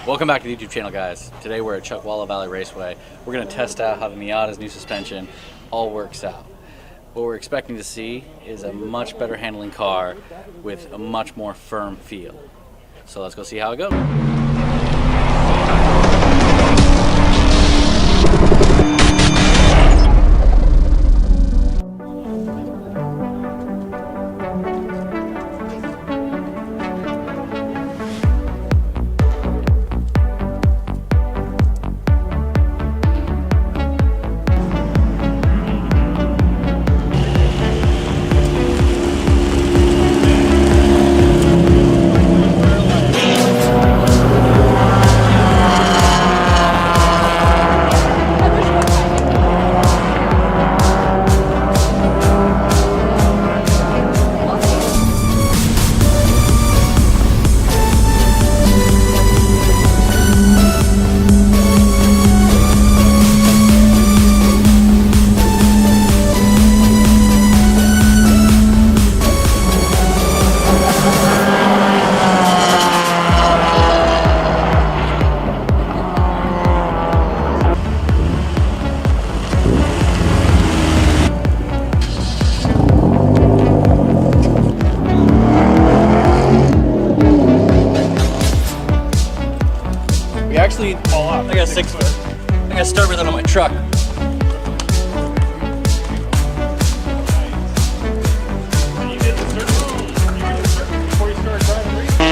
Welcome back to the YouTube channel, guys. Today we're at Chuckwalla Valley Raceway. We're going to test out how the Miata's new suspension all works out. What we're expecting to see is a much better handling car with a much more firm feel. So let's go see how it goes. I got 6 foot. I gotta start with it on my truck. You did the circle before you started driving racing?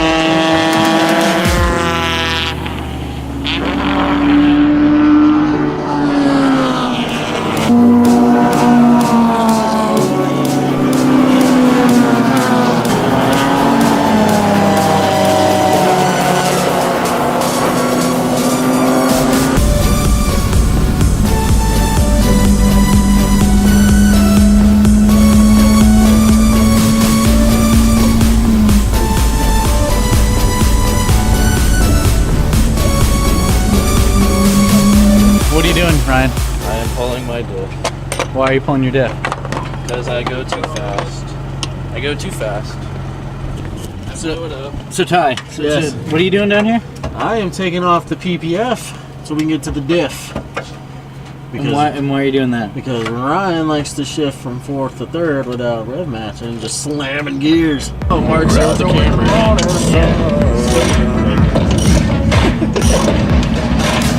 What are you doing, Ryan? I am pulling my diff. Why are you pulling your diff? Because I go too fast. I go too fast. So Ty, Yes. what are you doing down here? I am taking off the PPF so we can get to the diff. And why are you doing that? Because Ryan likes to shift from 4th to 3rd without rev matching, just slamming gears. Oh, Mark's on the camera.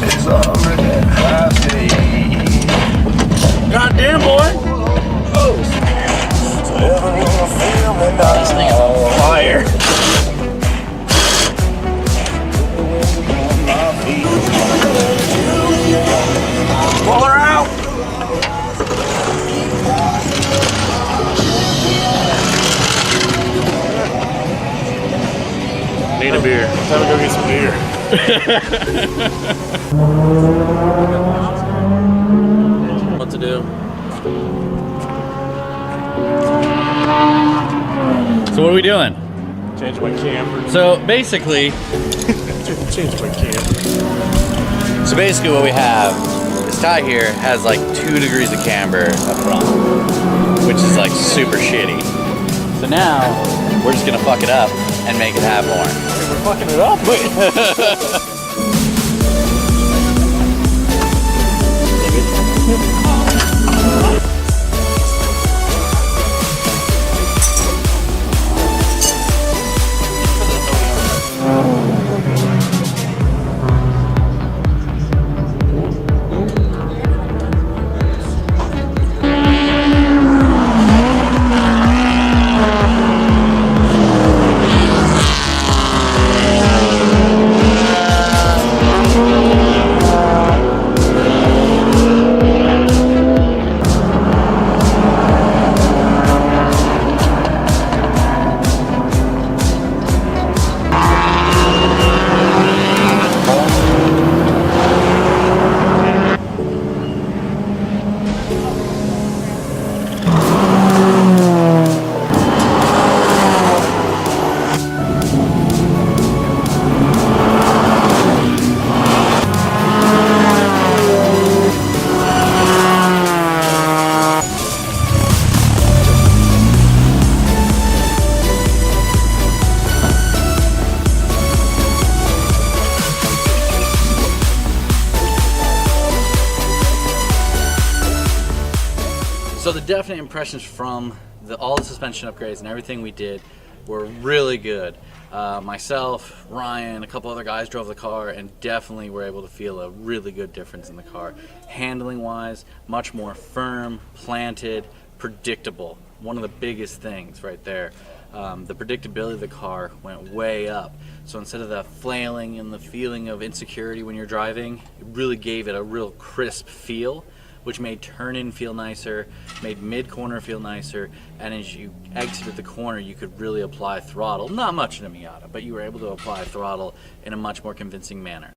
It's already classy. Goddamn, boy! Oh! This thing is on fire. Pull her out! Need a beer. Time to go get some beer. What to do? So what are we doing? Change my camber. So basically, Change my camber. what we have is Ty here has like 2 degrees of camber up front, which is like super shitty. So now we're just gonna fuck it up and make it have more. We're fucking it up. So the definite impressions from all the suspension upgrades and everything we did were really good. Myself, Ryan, a couple other guys drove the car and definitely were able to feel a really good difference in the car. Handling wise, much more firm, planted, predictable. One of the biggest things right there. The predictability of the car went way up. So instead of the flailing and the feeling of insecurity when you're driving, it really gave it a real crisp feel, which made turn-in feel nicer, made mid-corner feel nicer, and as you exited the corner, you could really apply throttle. Not much in a Miata, but you were able to apply throttle in a much more convincing manner.